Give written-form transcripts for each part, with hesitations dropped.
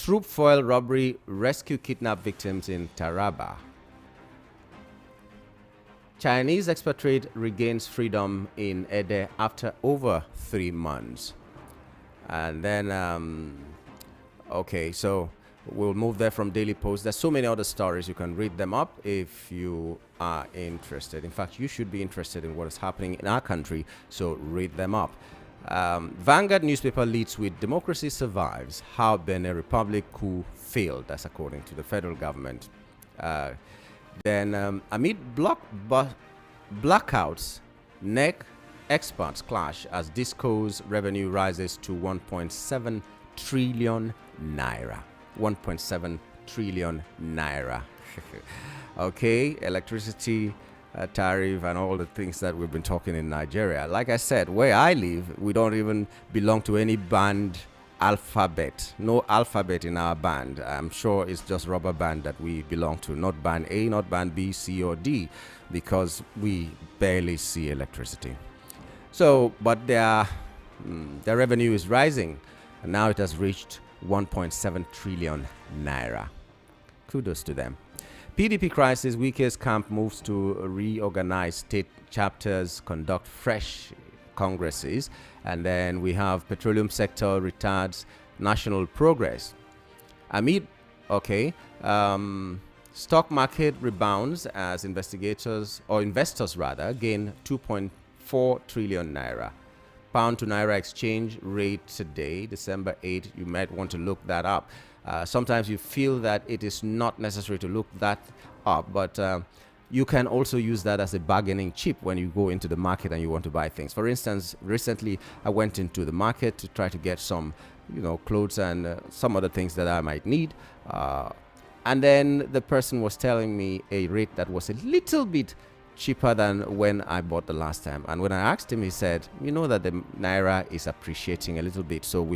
Troop foil robbery, rescue kidnap victims in Taraba. Chinese expatriate regains freedom in Ede after over 3 months. And then, okay, so we'll move there from Daily Post. There's so many other stories. You can read them up if you are interested. In fact, you should be interested in what is happening in our country, so read them up. Vanguard newspaper leads with Democracy Survives, how Benin Republic coup failed. That's according to the federal government. Then amid blackouts, NEC experts clash as Disco's revenue rises to 1.7 trillion naira. 1.7 trillion naira. Okay, electricity tariff and all the things that we've been talking in Nigeria. Like I said, where I live, we don't even belong to any band alphabet. No alphabet in our band. I'm sure it's just rubber band that we belong to, not band A, not band B, C, or D, because we barely see electricity. So, but their revenue is rising, and now it has reached 1.7 trillion naira. Kudos to them. PDP crisis, weakest camp moves to reorganize state chapters, conduct fresh congresses, and then we have petroleum sector retards national progress. Amid, stock market rebounds as investors gain 2.4 trillion naira. Pound to naira exchange rate today, December 8th, you might want to look that up. Sometimes you feel that it is not necessary to look that up, but you can also use that as a bargaining chip when you go into the market and you want to buy things. For instance, recently I went into the market to try to get some, clothes and some other things that I might need. And then the person was telling me a rate that was a little bit cheaper than when I bought the last time. And when I asked him, he said, that the naira is appreciating a little bit, so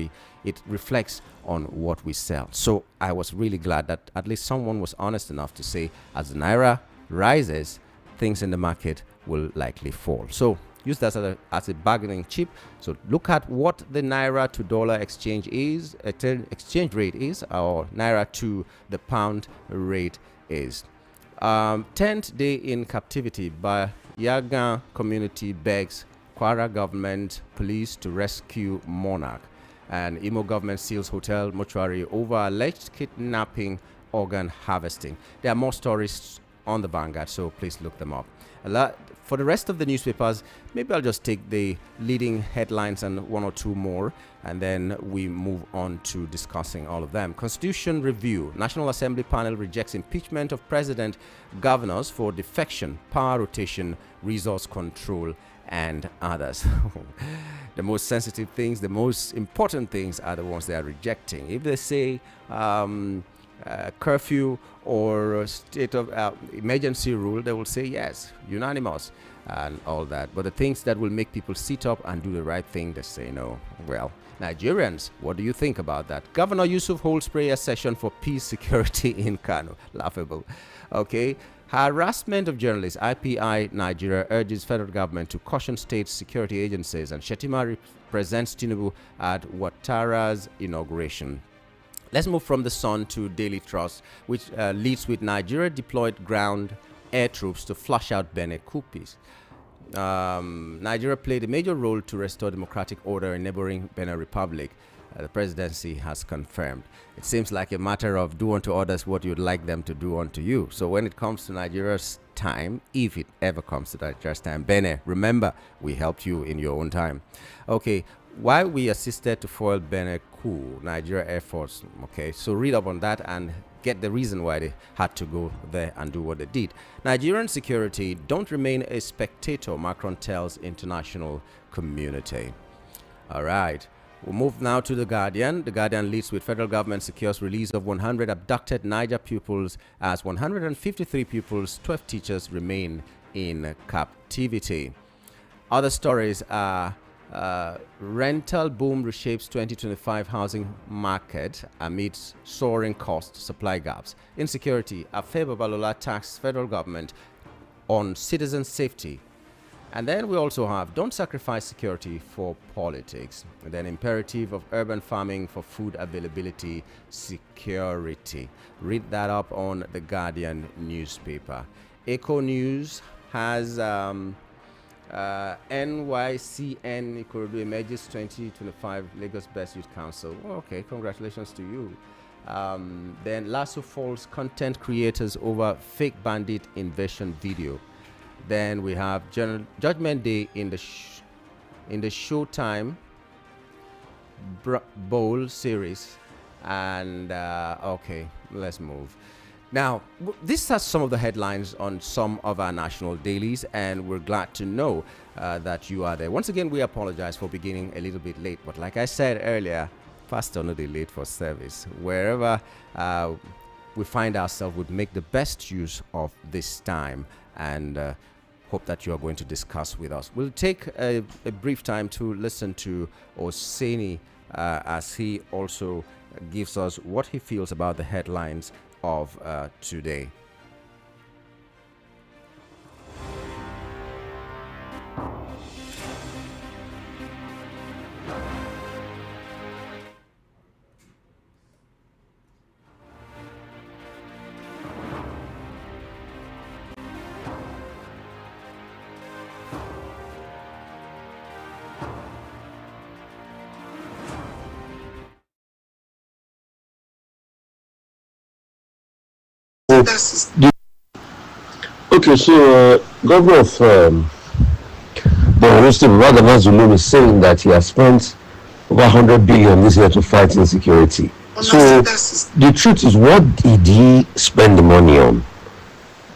it reflects on what we sell. So I was really glad that at least someone was honest enough to say, as the naira rises, things in the market will likely fall. So use that as a bargaining chip. So look at what the naira to dollar exchange rate is, or naira to the pound rate is. 10th day in captivity by Yagan community begs Kwara government police to rescue monarch, and Imo government seals hotel mortuary over alleged kidnapping, organ harvesting. There are more stories on the Vanguard, so please look them up. For the rest of the newspapers, maybe I'll just take the leading headlines and one or two more, and then we move on to discussing all of them. Constitution review. National Assembly panel rejects impeachment of president, governors for defection, power rotation, resource control, and others. The most sensitive things, the most important things are the ones they are rejecting. If they say curfew or state of emergency rule, they will say yes, unanimous and all that. But the things that will make people sit up and do the right thing, they say no. Well, Nigerians, what do you think about that? Governor Yusuf holds prayer session for peace security in Kano. Laughable. Okay. Harassment of journalists. IPI Nigeria urges federal government to caution state security agencies, and Shetima represents Tinubu at Ouattara's inauguration. Let's move from the Sun to Daily Trust, which leads with Nigeria deployed ground air troops to flush out Benin coups. Nigeria played a major role to restore democratic order in neighboring Benin Republic. The presidency has confirmed. It seems like a matter of do unto others what you'd like them to do unto you. So when it comes to Nigeria's time, if it ever comes to Nigeria's time, Benin, remember, we helped you in your own time. Okay, why we assisted to foil Benin coup, Nigeria Air Force. Okay, so read up on that and get the reason why they had to go there and do what they did. Nigerian security, don't remain a spectator, Macron tells international community. All right. We'll move now to The Guardian. The Guardian leads with federal government secures release of 100 abducted Niger pupils as 153 pupils, 12 teachers remain in captivity. Other stories are rental boom reshapes 2025 housing market amidst soaring cost supply gaps. Insecurity, Afe Babalola taxed federal government on citizen safety And then we also have don't sacrifice security for politics. And then imperative of urban farming for food availability security. Read that up on the Guardian newspaper. Echo News has NYCN Ikorodu emerges 2025 Lagos Best Youth Council. Oh, okay, congratulations to you. Then Lasso falls content creators over fake bandit invasion video. Then we have Judgment Day in the Showtime Bowl series. And okay, let's move. Now, this are some of the headlines on some of our national dailies, and we're glad to know that you are there. Once again, we apologize for beginning a little bit late, but like I said earlier, faster no delay for service. Wherever we find ourselves, we'd make the best use of this time, and hope that you are going to discuss with us. We'll take a brief time to listen to Oseni as he also gives us what he feels about the headlines of today. Okay, so Governor of the State, Radama Zulum, is saying that he has spent over 100 billion this year to fight insecurity. So the truth is, what did he spend the money on?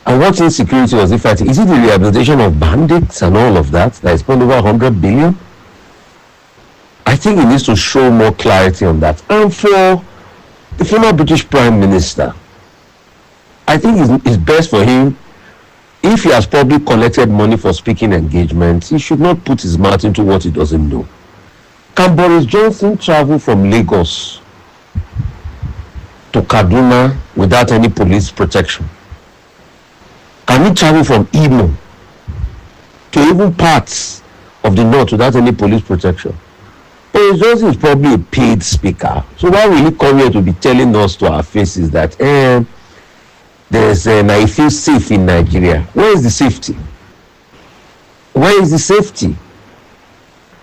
And what insecurity was he fighting? Is it the rehabilitation of bandits and all of that he spent over 100 billion? I think he needs to show more clarity on that. And for the former British Prime Minister, I think it's best for him, if he has probably collected money for speaking engagements, he should not put his mouth into what he doesn't know. Can Boris Johnson travel from Lagos to Kaduna without any police protection? Can he travel from Imo to even parts of the north without any police protection? Boris Johnson is probably a paid speaker. So why will he come here to be telling us to our faces that I feel safe in Nigeria? Where is the safety? Where is the safety?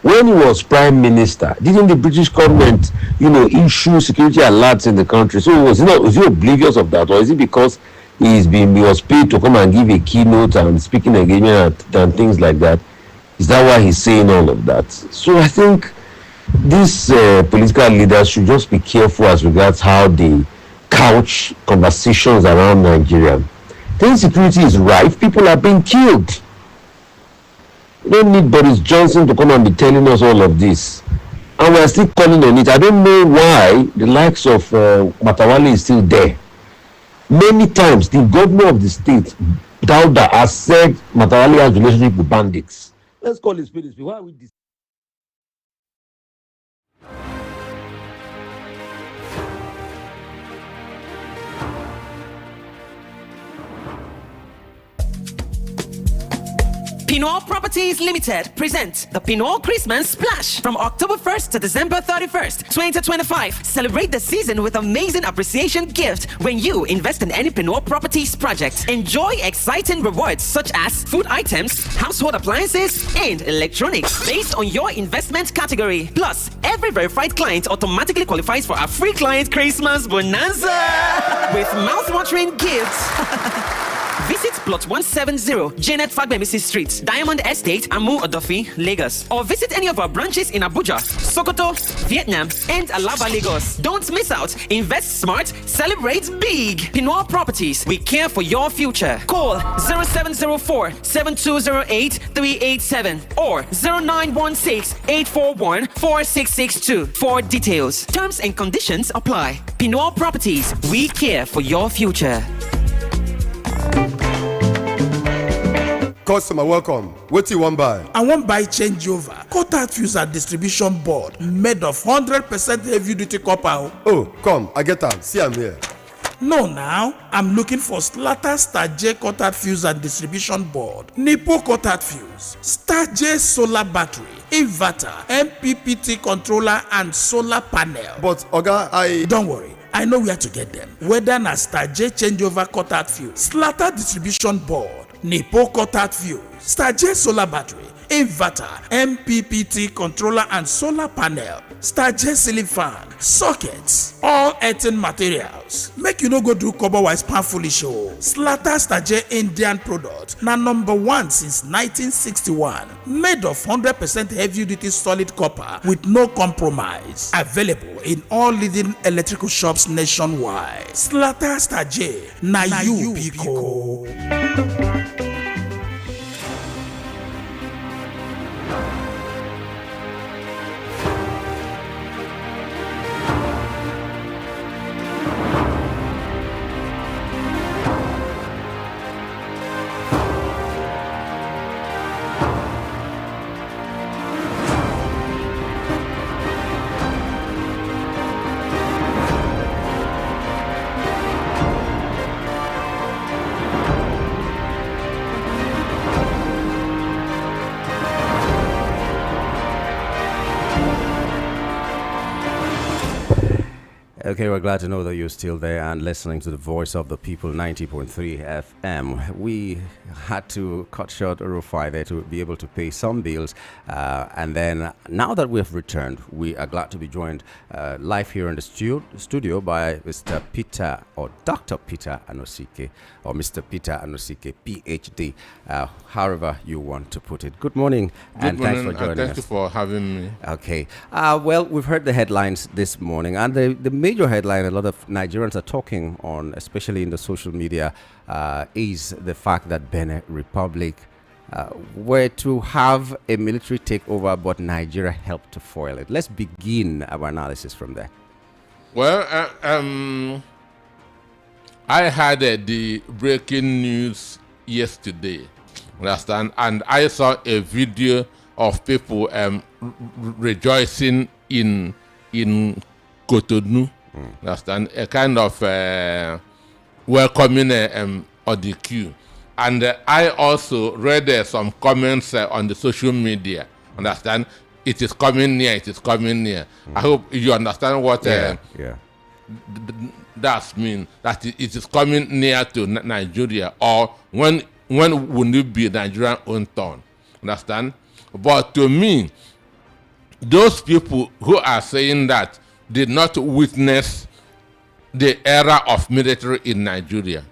When he was Prime Minister, didn't the British government, issue security alerts in the country? So is he oblivious of that, or is it because he was paid to come and give a keynote and speaking engagement and things like that? Is that why he's saying all of that? So I think these political leaders should just be careful as regards how they couch conversations around Nigeria. The insecurity is rife. People are being killed. We don't need Boris Johnson to come and be telling us all of this, and we are still calling on it. I don't know why the likes of Matawale is still there. Many times the governor of the state, Dauda, has said Matawale has relationship with bandits. Let's call it spade. Why are we this? Pinot Properties Limited present the Pinot Christmas Splash from October 1st to December 31st, 2025. Celebrate the season with amazing appreciation gift when you invest in any Pinot Properties project. Enjoy exciting rewards such as food items, household appliances, and electronics based on your investment category. Plus, every verified client automatically qualifies for a free client Christmas bonanza with mouth-watering gifts. Visit plot 170 Janet Fagbemisi Street, Diamond Estate, Amu Odofi, Lagos. Or visit any of our branches in Abuja, Sokoto, Vietnam, and Alaba, Lagos. Don't miss out. Invest smart, celebrate big. Pinot Properties, we care for your future. Call 0704-7208-387 or 0916-841-4662 for details. Terms and conditions apply. Pinot Properties, we care for your future. Customer, welcome. What do you want buy? I want buy changeover. Cutout fuse and distribution board made of 100% heavy duty copper. Oh, come, I get them. See, I'm here. No, now I'm looking for Slaughter Star J Cotard Fuse and Distribution Board, Nipo Cotard Fuse, Star J Solar Battery, Inverter, MPPT controller, and solar panel. But Oga, Don't worry, I know where to get them. Whether na Star J Changeover Cotard Fuse, Slaughter Distribution Board, Nipo Cotard Fuse, Star J Solar Battery, Inverter, MPPT controller, and solar panel, Star J ceiling fan, sockets, all earthen materials. Make you no go do cover-wise pan foolish show. Slaughter Star J Indian product na #1 since 1961. Made of 100% heavy-duty solid copper with no compromise. Available in all leading electrical shops nationwide. Slaughter Star J, na you Pico. Okay, we're glad to know that you're still there and listening to the Voice of the People 90.3 FM. We had to cut short Rufai there to be able to pay some bills. And then now that we have returned, we are glad to be joined live here in the studio by Mr. Peter or Dr. Peter Anosike or Mr. Peter Anosike, PhD, however you want to put it. Good morning and thanks for joining us. Thank you for having me. Okay. Well, we've heard the headlines this morning, and the major headline a lot of Nigerians are talking on, especially in the social media, is the fact that Benin Republic were to have a military takeover, but Nigeria helped to foil it. Let's begin our analysis from there. Well, I had the breaking news yesterday, understand, and I saw a video of people rejoicing in Cotonou, understand, a kind of welcoming ODQ. And I also read some comments on the social media, understand, it is coming near, it is coming near. I hope you understand what that means, that it is coming near to Nigeria, or when would it be Nigerian own turn, understand? But to me, those people who are saying that did not witness the era of military in Nigeria.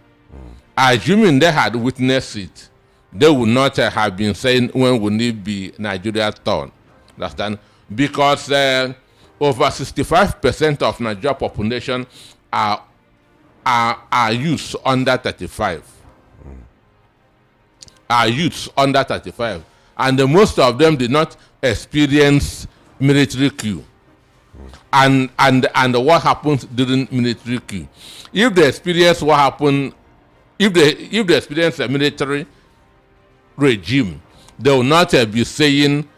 Assuming they had witnessed it, they would not have been saying when would it be Nigeria turn. Understand? Because over 65% of Nigeria population are youths under 35. Are youths under 35. And most of them did not experience military coup. And what happens during military coup? If they experience what happened, if they experience a military regime, they will not be saying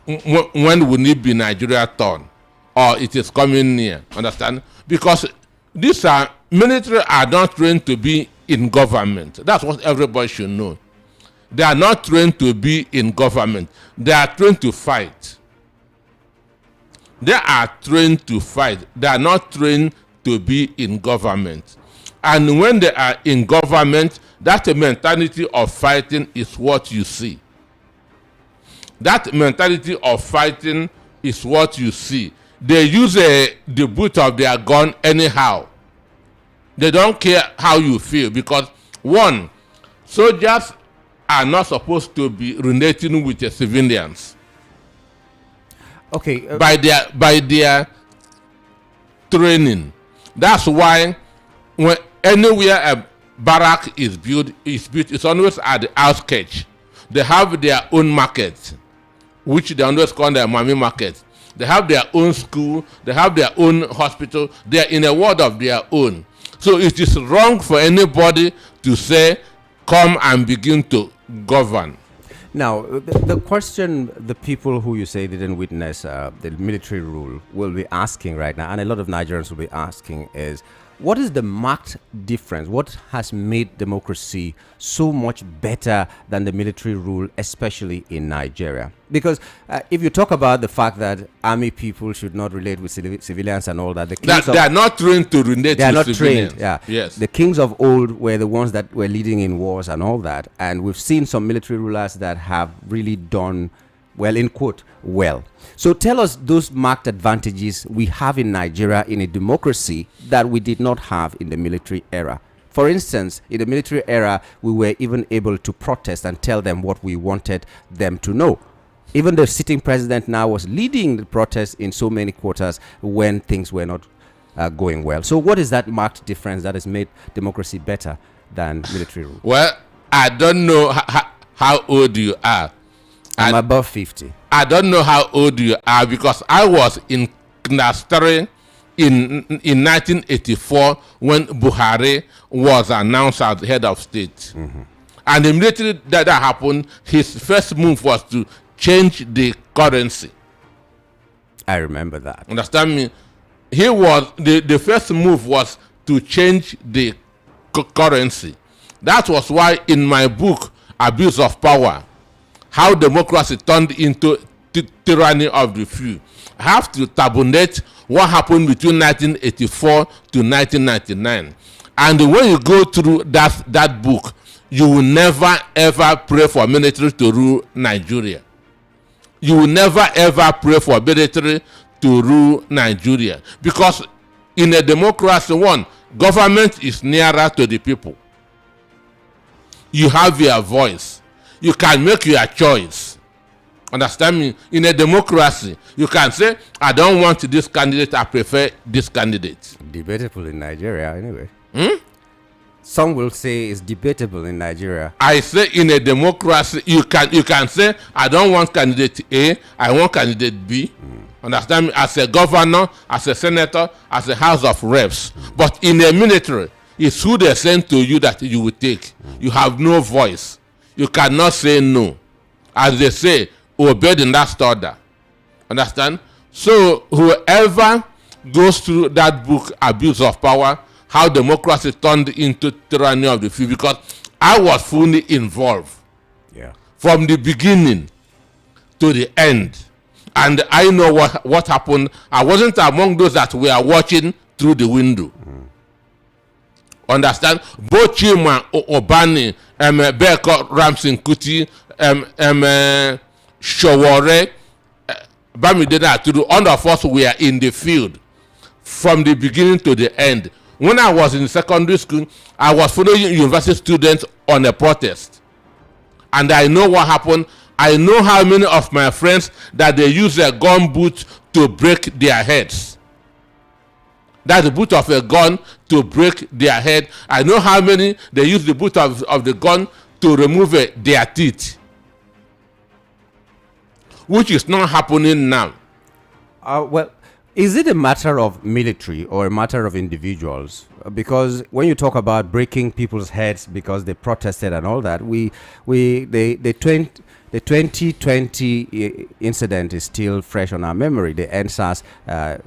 when will it be Nigeria turn, or it is coming near. Understand? Because these military are not trained to be in government. That's what everybody should know. They are not trained to be in government. They are trained to fight. They are trained to fight. They are not trained to be in government. And when they are in government, that mentality of fighting is what you see. That mentality of fighting is what you see. They use the boot of their gun anyhow. They don't care how you feel, because one, soldiers are not supposed to be relating with the civilians. Okay. By their training. That's why when anywhere a barrack is built, it's always at the outskirts. They have their own market, which they always call their mommy market. They have their own school, they have their own hospital, they are in a world of their own. So it is wrong for anybody to say, come and begin to govern. Now, the question the people who you say didn't witness the military rule will be asking right now, and a lot of Nigerians will be asking, is what is the marked difference? What has made democracy so much better than the military rule, especially in Nigeria? Because if you talk about the fact that army people should not relate with civilians and all that, they are not trained to relate they are with not civilians. trained. Yeah. Yes. The kings of old were the ones that were leading in wars and all that, and we've seen some military rulers that have really done well, in quote, well. So tell us those marked advantages we have in Nigeria in a democracy that we did not have in the military era. For instance, in the military era, we were even able to protest and tell them what we wanted them to know. Even the sitting president now was leading the protest in so many quarters when things were not going well. So what is that marked difference that has made democracy better than military rule? Well, I don't know how old you are. I'm above 50. I don't know how old you are because I was in class 3 in 1984 when Buhari was announced as head of state. And immediately that happened, his first move was to change the currency. I remember that. Understand me? He was the first move was to change the currency. That was why in my book, Abuse of Power, how democracy turned into tyranny of the few, I have to tabulate what happened between 1984 to 1999. And when you go through that book, you will never ever pray for military to rule Nigeria. You will never ever pray for military to rule Nigeria. Because in a democracy, one, government is nearer to the people. You have your voice. You can make your choice. Understand me? In a democracy, you can say, I don't want this candidate, I prefer this candidate. Debatable in Nigeria, anyway. Some will say it's debatable in Nigeria. I say in a democracy, you can say, I don't want candidate A, I want candidate B. Understand me? As a governor, as a senator, as a House of Reps. But in a military, it's who they send to you that you will take. You have no voice. You cannot say no. As they say, obey the last order. Understand? So whoever goes through that book, Abuse of Power, how democracy turned into tyranny of the few, because I was fully involved. Yeah. From the beginning to the end. And I know what happened. I wasn't among those that were watching through the window. Understand? Both Chima Obani, Beko Ramsin Kuti, Showore, Bamidena Atudu, all of us were in the field from the beginning to the end. When I was in secondary school, I was following university students on a protest. And I know what happened. I know how many of my friends that they use a gun boot to break their heads. That's the boot of a gun to break their head. I know how many they use the boot of the gun to remove their teeth. Which is not happening now. Well, is it a matter of military or a matter of individuals? Because when you talk about breaking people's heads because they protested and all that, the 2020 incident is still fresh on our memory, the NSAS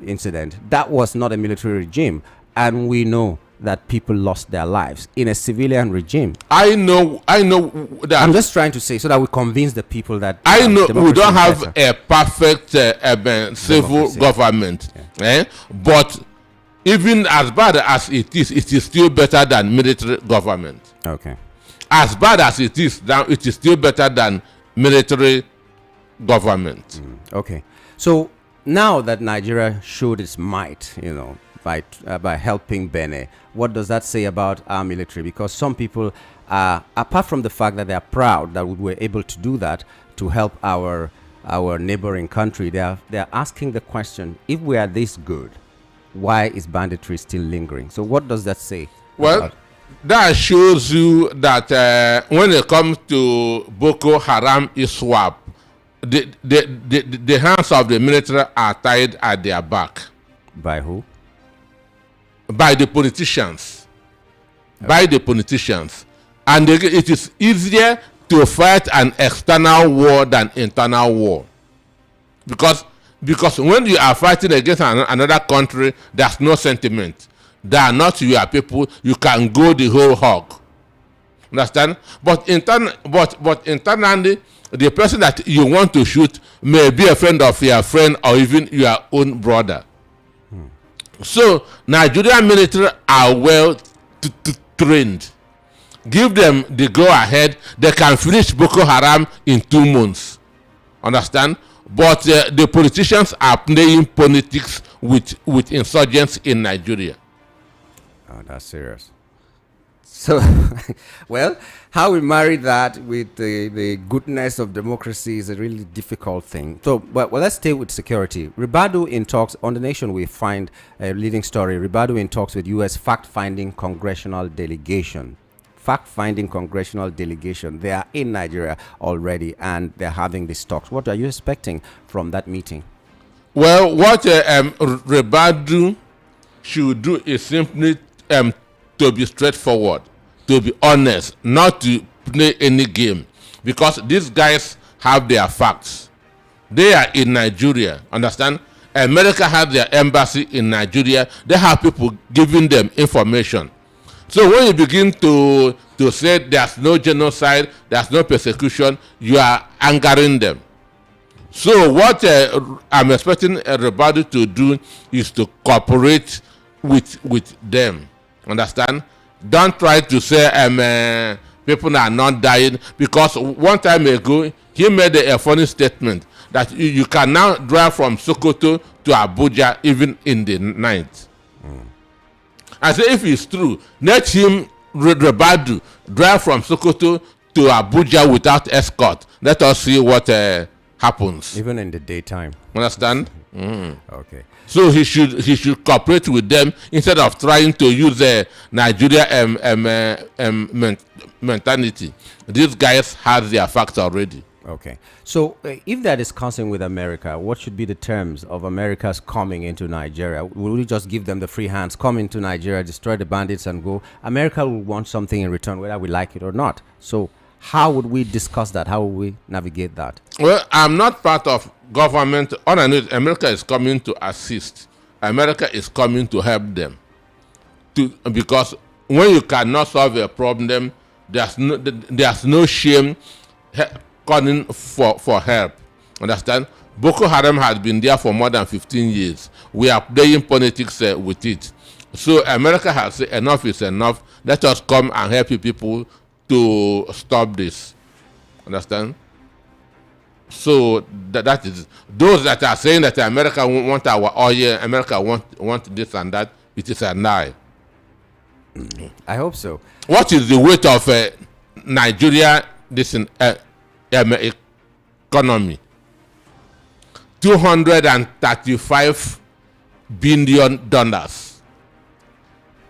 incident. That was not a military regime, and we know that people lost their lives in a civilian regime. I know that. I'm just trying to say so that we convince the people that I know we don't have better. a perfect civil government, but even as bad as it is still better than military government. Okay. As bad as it is now, it is still better than military government. Okay. So now that Nigeria showed its might, by helping Benin, what does that say about our military? Because some people, apart from the fact that they are proud that we were able to do that to help our neighboring country, they are asking the question: if we are this good, why is banditry still lingering? So what does that say? Well, that shows you that when it comes to Boko Haram ISWAP, the hands of the military are tied at their back. By who? By the politicians. Okay. By the politicians. And it is easier to fight an external war than internal war. Because when you are fighting against another country, there's no sentiment. They are not your people. You can go the whole hog. Understand? But internally, the person that you want to shoot may be a friend of your friend or even your own brother. So Nigerian military are well trained. Give them the go ahead. They can finish Boko Haram in 2 months. Understand? But the politicians are playing politics with insurgents in Nigeria. Oh, that's serious. So, well, how we marry that with the goodness of democracy is a really difficult thing. So, well, let's stay with security. Ribadu in talks on The Nation, we find a leading story. Ribadu in talks with U.S. fact-finding congressional delegation. Fact-finding congressional delegation. They are in Nigeria already, and they're having these talks. What are you expecting from that meeting? Well, what Ribadu should do is simply to be straightforward, to be honest, not to play any game, because these guys have their facts. They are in Nigeria, understand? America has their embassy in Nigeria. They have people giving them information. So when you begin to say there's no genocide, there's no persecution, you are angering them. So what I'm expecting everybody to do is to cooperate with them. Understand? Don't try to say people are not dying, because one time ago he made a funny statement that you can now drive from Sokoto to Abuja even in the night. I say if it's true, let him Ribadu drive from Sokoto to Abuja without escort. Let us see what happens. Even in the daytime. Understand? Okay. So he should cooperate with them instead of trying to use Nigeria mentality. These guys have their facts already. Okay. So if they're discussing with America, what should be the terms of America's coming into Nigeria? Will we just give them the free hands, come into Nigeria, destroy the bandits and go? America will want something in return, whether we like it or not. So how would we discuss that? How would we navigate that? Well, I'm not part of government. All I know is America is coming to assist. America is coming to help them. Because when you cannot solve a problem, there's no shame calling for help. Understand? Boko Haram has been there for more than 15 years. We are playing politics with it. So America has said enough is enough. Let us come and help you people to stop this. Understand? So that is those that are saying that America want our oil, America want this and that. It is a lie. I hope so. What is the weight of Nigeria this economy? $235 billion.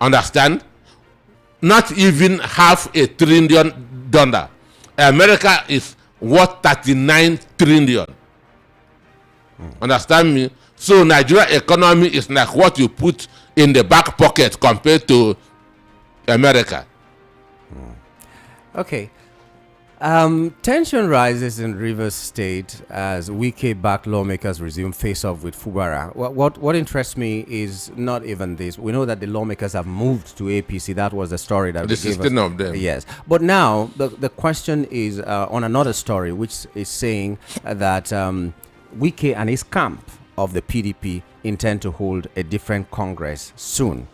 Understand? Not even $500 billion. America is worth 39 trillion. Understand me? So Nigeria economy is like what you put in the back pocket compared to America. Okay. Tension rises in Rivers State as Wike-backed lawmakers resume face-off with Fubara. What interests me is not even this. We know that the lawmakers have moved to APC. That was the story that The 16 of them. Yes. But now the question is on another story, which is saying that Wike and his camp of the PDP intend to hold a different Congress soon.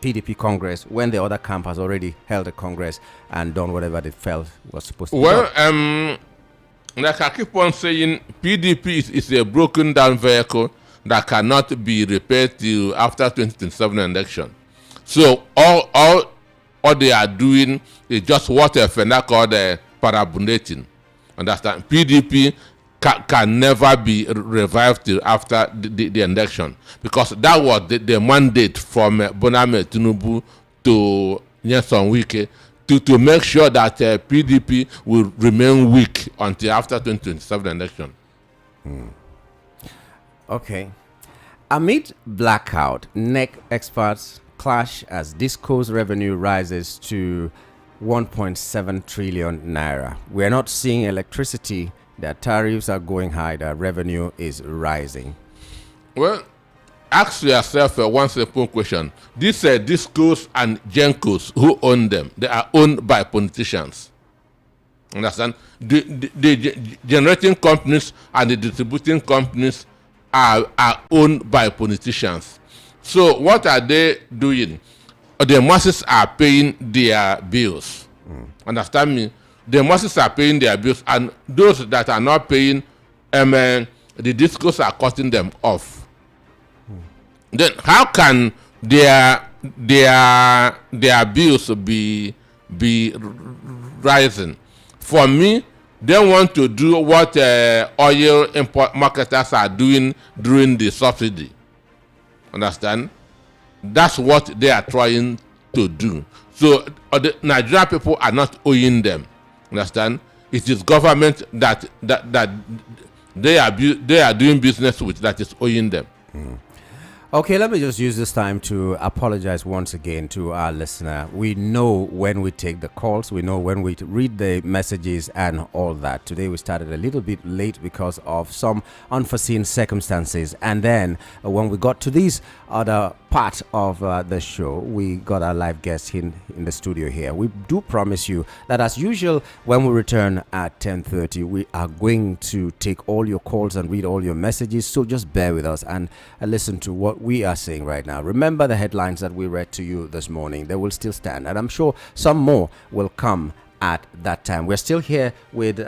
PDP Congress, when the other camp has already held a Congress and done whatever they felt was supposed to be done. Like I keep on saying, PDP is a broken down vehicle that cannot be repaired till after 2027 election. So all they are doing is just what a friend called parabonating. Understand? PDP can never be revived till after the election, because that was the mandate from Boname Tinubu to Nyesom Wike to make sure that PDP will remain weak until after 2027 election. Okay. Amid blackout, NEC experts clash as Disco's revenue rises to 1.7 trillion naira. We are not seeing electricity. Their tariffs are going high. Their revenue is rising. Well, ask yourself one simple question. These discos and gencos, who own them? They are owned by politicians. Understand? The generating companies and the distributing companies are owned by politicians. So what are they doing? The masses are paying their bills. Understand me? The masses are paying their bills, and those that are not paying, the discos are cutting them off. Then how can their bills be rising? For me, they want to do what oil import marketers are doing during the subsidy. Understand? That's what they are trying to do. So the Nigerian people are not owing them. Understand? It is government that they are doing business with that is owing them. Okay, let me just use this time to apologize once again to our listener. We know when we take the calls, we know when we read the messages and all that. Today we started a little bit late because of some unforeseen circumstances. And then when we got to this other part of the show, we got our live guest in the studio here. We do promise you that as usual, when we return at 10:30, we are going to take all your calls and read all your messages. So just bear with us and listen to what we are saying right now. Remember the headlines that we read to you this morning. They will still stand, and I'm sure some more will come at that time. We're still here with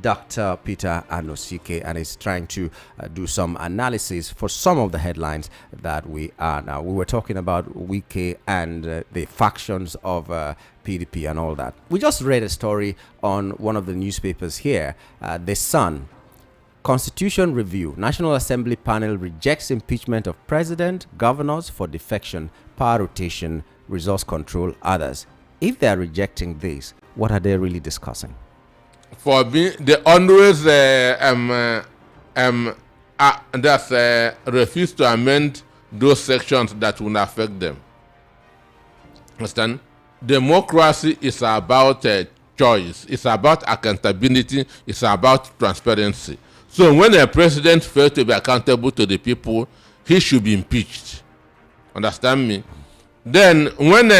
Dr. Peter Anosike, and he's trying to do some analysis for some of the headlines that we are now. We were talking about Wike and the factions of PDP and all that. We just read a story on one of the newspapers here, The Sun. Constitution Review. National Assembly panel rejects impeachment of president, governors for defection, power rotation, resource control, others. If they are rejecting this, what are they really discussing? For me, they always refuse to amend those sections that will affect them. Understand? Democracy is about choice. It's about accountability. It's about transparency. So when a president fails to be accountable to the people, he should be impeached. Understand me? Then when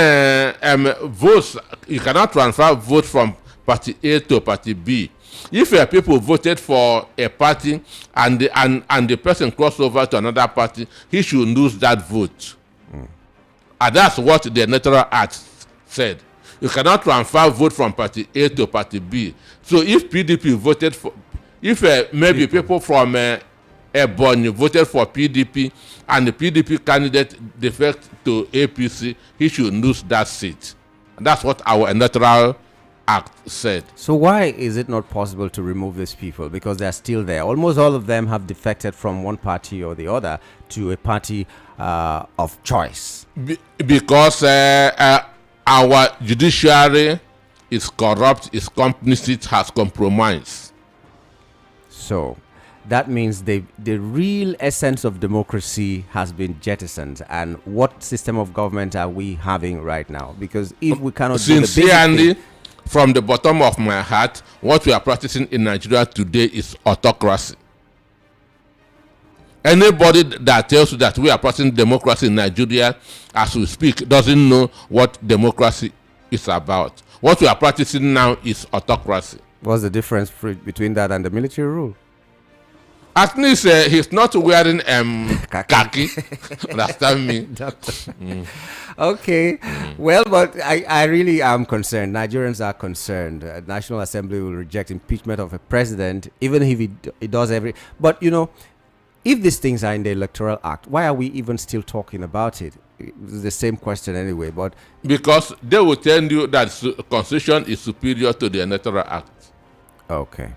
votes, you cannot transfer vote from party A to party B. If people voted for a party and the person crossed over to another party, he should lose that vote. And that's what the Electoral Act said. You cannot transfer vote from party A to party B. So if PDP voted for, if maybe people from Ebonyi voted for PDP and the PDP candidate defect to APC, he should lose that seat. That's what our Electoral Act said. So why is it not possible to remove these people? Because they're still there. Almost all of them have defected from one party or the other to a party of choice. Because our judiciary is corrupt, is complicit, has compromised. So that means the real essence of democracy has been jettisoned. And what system of government are we having right now? Because if we cannot do the basic thing, from the bottom of my heart, what we are practicing in Nigeria today is autocracy. Anybody that tells you that we are practicing democracy in Nigeria as we speak doesn't know what democracy is about. What we are practicing now is autocracy. What's the difference between that and the military rule? At least he's not wearing khaki. Understand me? Okay. Well, but I really am concerned. Nigerians are concerned. National Assembly will reject impeachment of a president, even if it does every. But, you know, if these things are in the Electoral Act, why are we even still talking about it? It's the same question anyway. But because they will tell you that the Constitution is superior to the Electoral Act. Okay.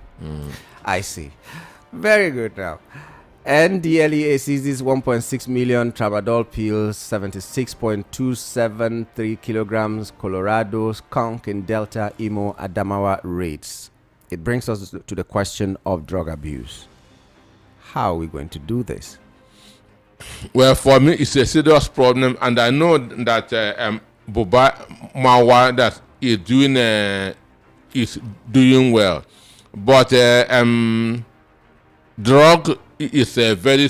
I see. Very good now. NDLEA seizes 1.6 million tramadol pills, 76.273 kilograms, Colorado, skunk in Delta, Imo, Adamawa raids. It brings us to the question of drug abuse. How are we going to do this? Well, for me, it's a serious problem, and I know that Buba Mawa that is doing well, but drug is a very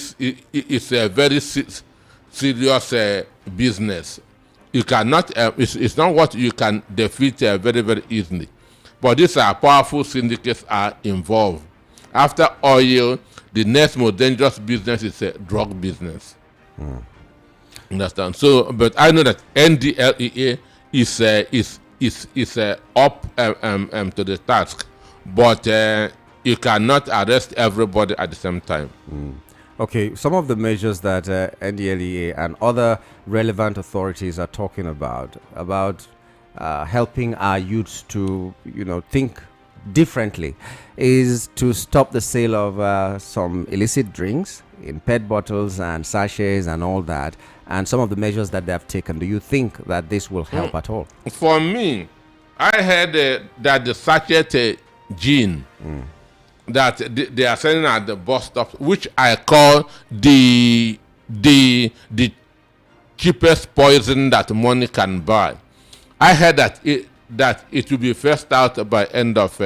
serious business. You cannot. It's not what you can defeat very, very easily. But these are powerful syndicates are involved. After oil, the next most dangerous business is a drug business. Understand? So, but I know that NDLEA is up to the task, but you cannot arrest everybody at the same time. Okay, some of the measures that NDLEA and other relevant authorities are talking about helping our youths to, think differently, is to stop the sale of some illicit drinks in PET bottles and sachets and all that, and some of the measures that they have taken. Do you think that this will help at all? For me, I heard that the sachet gin that they are selling at the bus stop, which I call the cheapest poison that money can buy. I heard that it will be first out by end of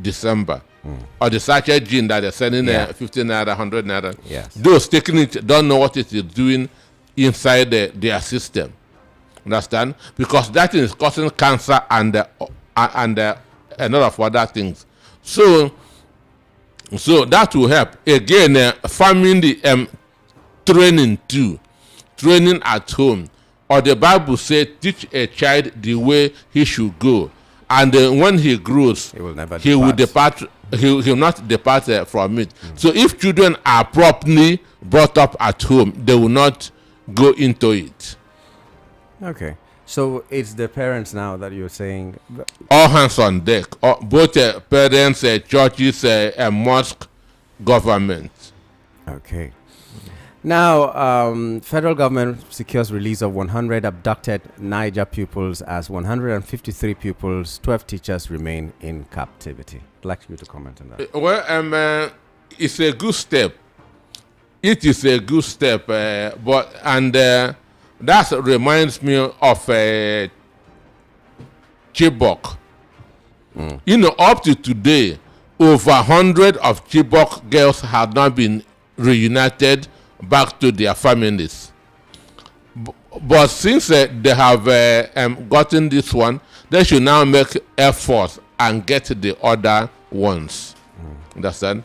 December. Or the sachet gin that they're selling 15 naira, 100 naira. Yes. Those taking it don't know what it is doing inside their system. Understand? Because that is causing cancer and a lot of other things. So that will help. Again, farming the training too. Training at home. Or the Bible says, teach a child the way he should go. And when he grows, he will not depart from it. So if children are properly brought up at home, they will not go into it. Okay. So it's the parents now that you're saying. All hands on deck. Both parents, churches, mosque, government. Okay. Now, federal government secures release of 100 abducted Niger pupils as 153 pupils, 12 teachers remain in captivity. I'd like you to comment on that. Well, it's a good step. It is a good step, that reminds me of Chibok. Up to today, over 100 of Chibok girls have not been reunited back to their families. But since they have gotten this one, they should now make efforts and get the other ones. Understand?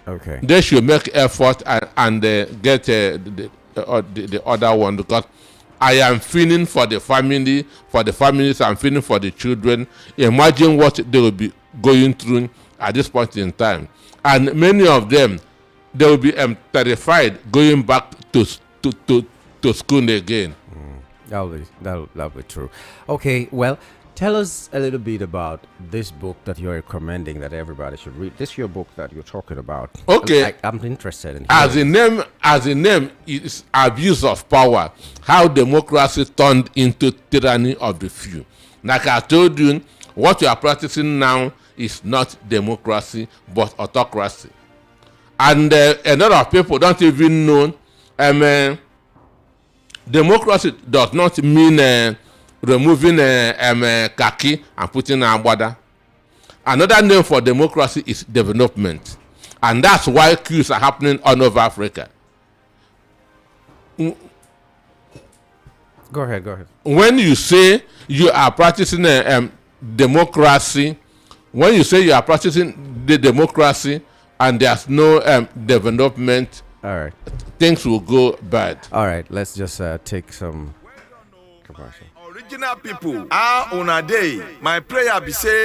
Okay. They should make effort and get the other one, because I am feeling for the family, for the families. I'm feeling for the children. Imagine what they will be going through at this point in time, and many of them, they will be terrified going back to school again. That'll be true. Okay, well, tell us a little bit about this book that you're recommending that everybody should read. This is your book that you're talking about. Okay, I'm interested in. As the name is abuse of power. How democracy turned into tyranny of the few. Like I told you, what you are practicing now is not democracy but autocracy. And a lot of people don't even know democracy does not mean removing khaki and putting agbada. Another name for democracy is development. And that's why coups are happening all over Africa. Go ahead. When you say you are practicing democracy, when you say you are practicing the democracy, and there's no development, all right, things will go bad. All right, let's just take some commercial. Original people, on a day, my prayer be say.